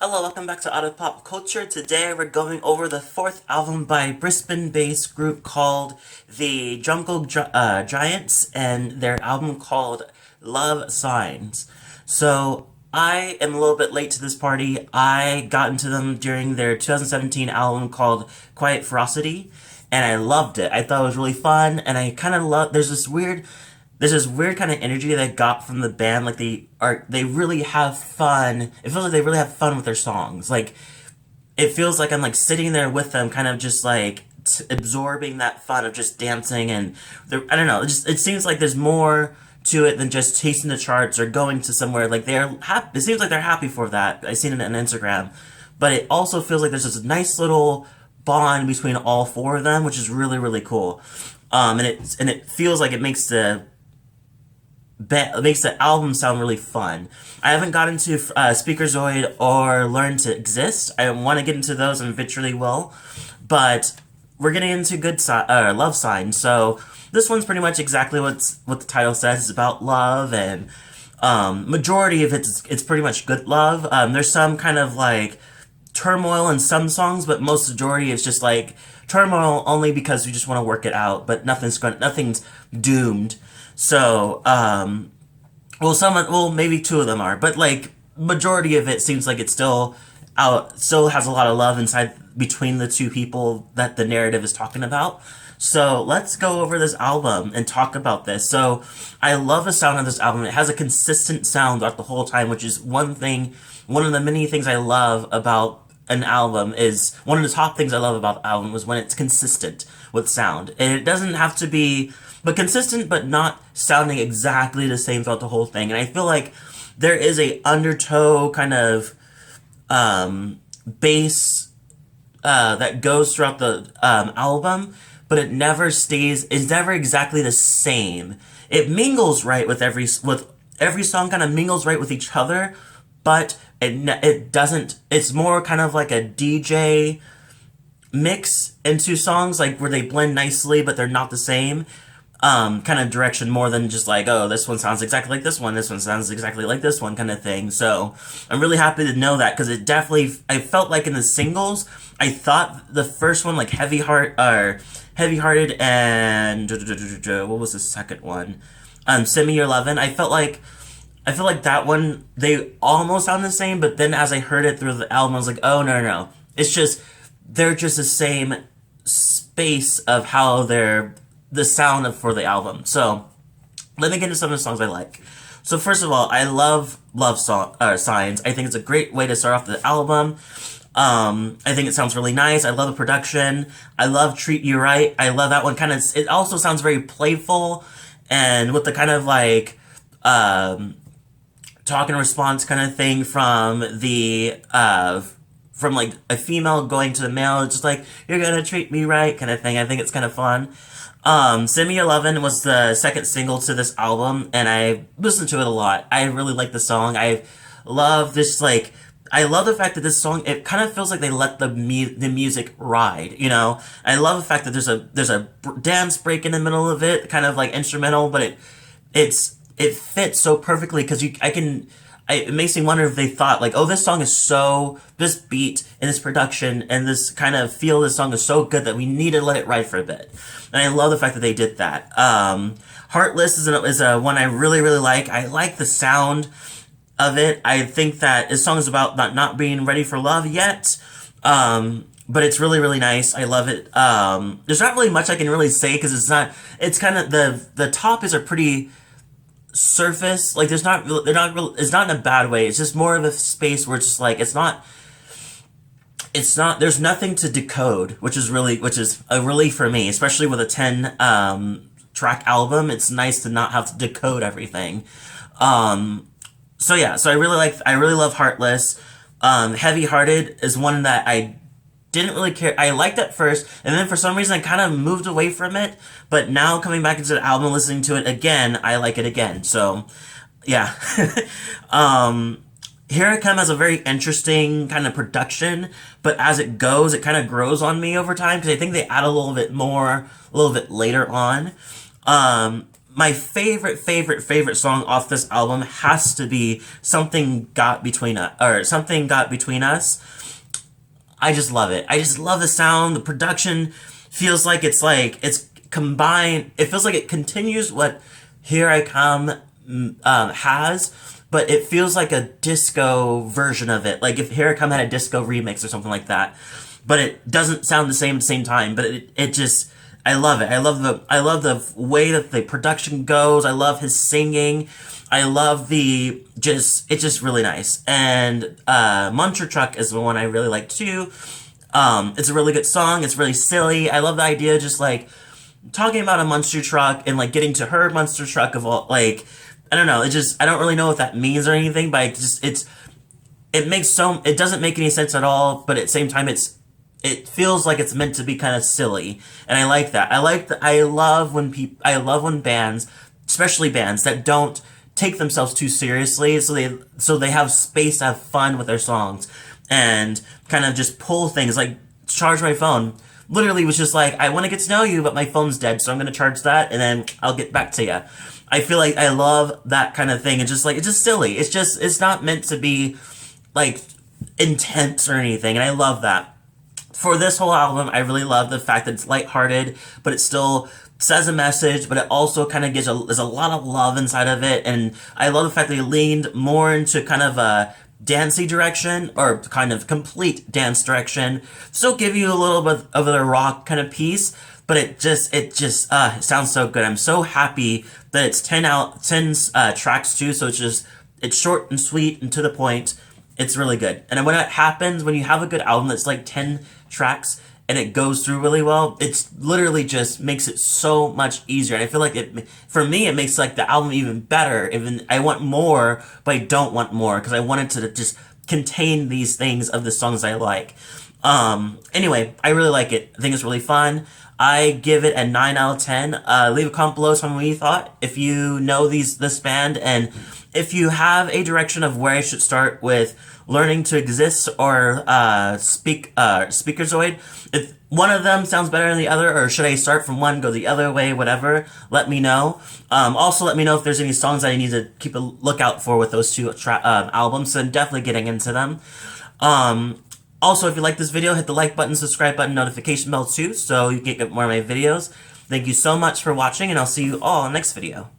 Hello, welcome back to Otter Pop Culture. Today we're going over the fourth album by Brisbane-based group called the Giants and their album called Love Signs. So I am a little bit late to this party. I got into them during their 2017 album called Quiet Ferocity, and I loved it. I thought it was really fun, and I kind of love. There's this weird kind of energy that I got from the band. Like they really have fun. It feels like they really have fun with their songs. Like it feels like I'm like sitting there with them, kind of just like absorbing that fun of just dancing and I don't know. It seems like there's more to it than just chasing the charts or going to somewhere. Like they're happy. It seems like they're happy for that. I seen it on Instagram, but it also feels like there's this nice little bond between all four of them, which is really really cool. And it feels like it makes the album sound really fun. I haven't gotten to Speakerzoid or Learn to Exist. I want to get into those and eventually will. But we're getting into Love Signs. So this one's pretty much exactly what the title says. It's about love, and majority of it's pretty much good love. There's some kind of like turmoil in some songs, but most majority is just like turmoil only because we just want to work it out, but nothing's doomed. So, maybe two of them are, but like majority of it seems like it's still has a lot of love inside between the two people that the narrative is talking about. So let's go over this album and talk about this. So I love the sound of this album. It has a consistent sound throughout the whole time, which is one of the many things I love about an album. Is one of the top things I love about the album was when it's consistent with sound. And it doesn't have to be but consistent, but not sounding exactly the same throughout the whole thing. And I feel like there is a undertow kind of bass that goes throughout the album, but it never stays. It's never exactly the same. It mingles right with every song, kind of mingles right with each other, but it doesn't. It's more kind of like a DJ mix into songs, like where they blend nicely, but they're not the same. Kind of direction more than just like, oh, this one sounds exactly like this one sounds exactly like this one kind of thing. So I'm really happy to know that, because I felt like in the singles, I thought the first one, like Heavy Hearted, and what was the second one? Semi Your Lovin'. I feel like that one, they almost sound the same, but then as I heard it through the album, I was like, oh, no. It's just, they're just the same space of how the sound for the album. So let me get into some of the songs I like. So first of all, I love Signs. I think it's a great way to start off the album. I think it sounds really nice. I love the production. I love Treat You Right. I love that one. It also sounds very playful, and with the kind of like talk and response kind of thing from like a female going to the male. It's just like, you're gonna treat me right kind of thing. I think it's kind of fun. Semi Your Lovin' was the second single to this album, and I listened to it a lot. I really like the song. I love this, like, I love the fact that this song, it kind of feels like they let the music ride, you know? I love the fact that there's a dance break in the middle of it, kind of like instrumental, but it fits so perfectly, because it makes me wonder if they thought, like, oh, this beat and this production and this kind of feel of this song is so good that we need to let it ride for a bit. And I love the fact that they did that. Heartless is a one I really, really like. I like the sound of it. I think that this song is about not being ready for love yet. But it's really, really nice. I love it. There's not really much I can really say, because it's kind of, the top is a pretty surface. Like it's not in a bad way. It's just more of a space where it's just like, there's nothing to decode, which is a relief for me, especially with a 10 track album. It's nice to not have to decode everything. So I really love Heartless. Heavy Hearted is one that I didn't really care. I liked it first, and then for some reason I kind of moved away from it. But now coming back into the album, listening to it again, I like it again. So, yeah. Here I Come has a very interesting kind of production, but as it goes, it kind of grows on me over time, because I think they add a little bit more a little bit later on. my favorite song off this album has to be Something Got Between Us, or Something Got Between Us. I just love it. I just love the sound. The production feels like it's combined. It feels like it continues what Here I Come has, but it feels like a disco version of it. Like if Here I Come had a disco remix or something like that. But it doesn't sound the same at the same time. But it just, I love it. I love the way that the production goes. I love his singing. I love it's just really nice. And Monstertruck is the one I really like too. It's a really good song. It's really silly. I love the idea of just like talking about a monster truck and like getting to her monster truck of all, like, I don't know. I don't really know what that means or anything, but it doesn't make any sense at all, but at the same time it feels like it's meant to be kind of silly, and I like that. I love when bands, especially bands that don't take themselves too seriously, so they have space to have fun with their songs, and kind of just pull things like Charge My Phone. Literally was just like, I want to get to know you, but my phone's dead, so I'm gonna charge that, and then I'll get back to you. I feel like I love that kind of thing. It's just silly. It's not meant to be like intense or anything, and I love that. For this whole album, I really love the fact that it's lighthearted, but it still says a message, but it also kind of there's a lot of love inside of it, and I love the fact that they leaned more into kind of a dancey direction, or kind of complete dance direction. Still give you a little bit of the rock kind of piece, but it sounds so good. I'm so happy that it's 10 tracks too, so it's short and sweet and to the point. It's really good. And when it happens, when you have a good album that's like 10 tracks and it goes through really well, it's literally just makes it so much easier. And I feel like for me, it makes like the album even better. Even I want more, but I don't want more because I want it to just contain these things of the songs I like. Anyway, I really like it. I think it's really fun. I give it a 9 out of 10. Leave a comment below, tell me what you thought. If you know this band, and if you have a direction of where I should start with Learning to Exist or Speakerzoid, if one of them sounds better than the other, or should I start from one, go the other way, whatever, let me know. Also, let me know if there's any songs that I need to keep a lookout for with those two albums, so I'm definitely getting into them. Also, if you like this video, hit the like button, subscribe button, notification bell too, so you can get more of my videos. Thank you so much for watching, and I'll see you all in the next video.